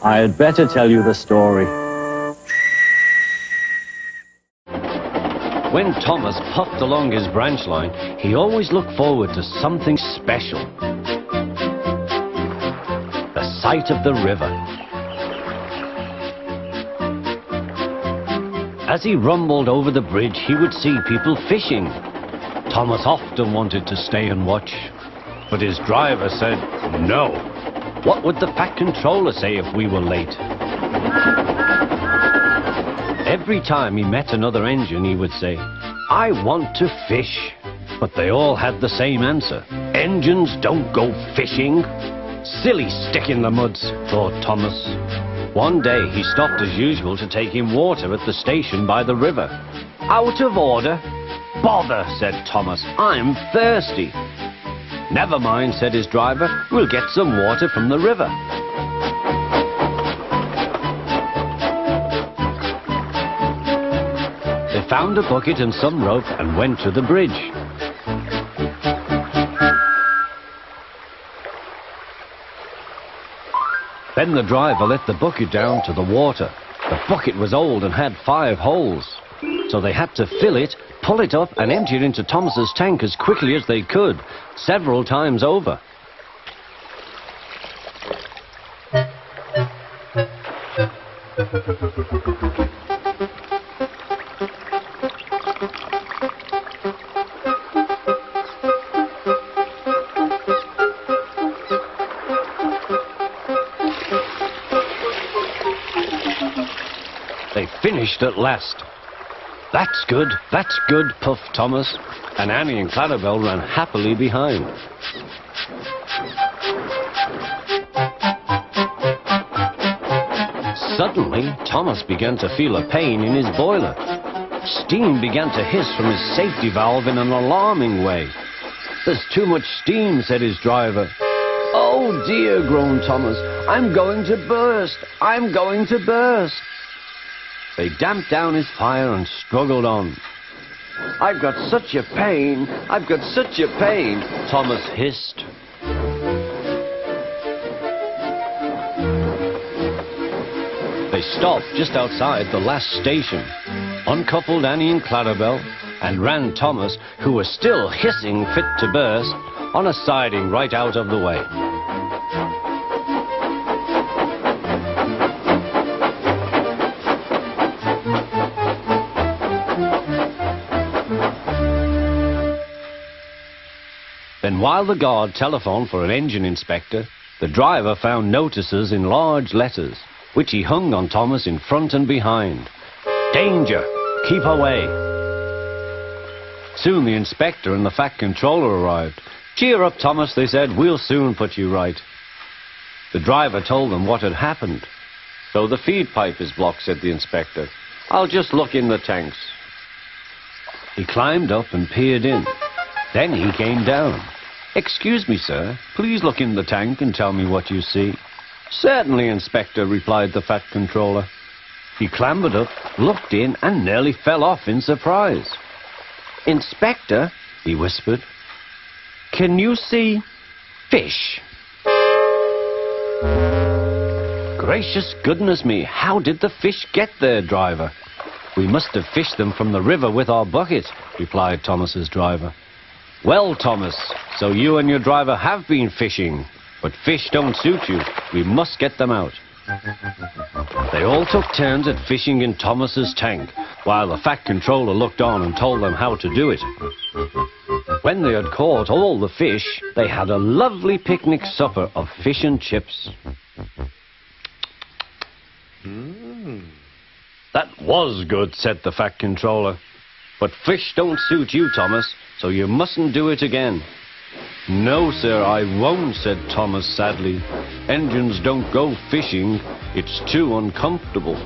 I had better tell you the story. When Thomas puffed along his branch line, he always looked forward to something special. The sight of the river. As he rumbled over the bridge, he would see people fishing. Thomas often wanted to stay and watch, but his driver said no. What would the Fat Controller say if we were late? Every time he met another engine, he would say, "I want to fish." But they all had the same answer. "Engines don't go fishing." Silly stick in the muds, thought Thomas. One day he stopped as usual to take him water at the station by the river. "Out of order." "Bother," said Thomas, "I'm thirsty." "Never mind," said his driver, "we'll get some water from the river." They found a bucket and some rope and went to the bridge. Then the driver let the bucket down to the water. The bucket was old and had 5 holes, so they had to fill it, pull it up and empty it into Thomas's tank as quickly as they could, several times over. They finished at last. That's good, puffed Thomas, and Annie and Clarabelle ran happily behind. Suddenly, Thomas began to feel a pain in his boiler. Steam began to hiss from his safety valve in an alarming way. "There's too much steam," said his driver. "Oh dear," groaned Thomas, "I'm going to burst! I'm going to burst!" They damped down his fire and struggled on. "I've got such a pain! I've got such a pain!" Thomas hissed. They stopped just outside the last station, uncoupled Annie and Clarabelle, and ran Thomas, who was still hissing fit to burst, on a siding right out of the way. Then while the guard telephoned for an engine inspector, the driver found notices in large letters, which he hung on Thomas in front and behind. "Danger! Keep away!" Soon the inspector and the Fat Controller arrived. "Cheer up, Thomas," they said, "we'll soon put you right." The driver told them what had happened. "So the feed pipe is blocked," said the inspector. "I'll just look in the tanks." He climbed up and peered in. Then he came down. "Excuse me, sir, please look in the tank and tell me what you see." "Certainly, Inspector," replied the Fat Controller. He clambered up, looked in, and nearly fell off in surprise. "Inspector," he whispered, "can you see fish?" "Gracious goodness me, how did the fish get there, driver?" "We must have fished them from the river with our bucket," replied Thomas's driver. "Well, Thomas, so you and your driver have been fishing, but fish don't suit you. We must get them out." They all took turns at fishing in Thomas's tank, while the Fat Controller looked on and told them how to do it. When they had caught all the fish, they had a lovely picnic supper of fish and chips. "That was good," said the Fat Controller. "But fish don't suit you, Thomas, so you mustn't do it again." "No, sir, I won't," said Thomas sadly. "Engines don't go fishing. It's too uncomfortable."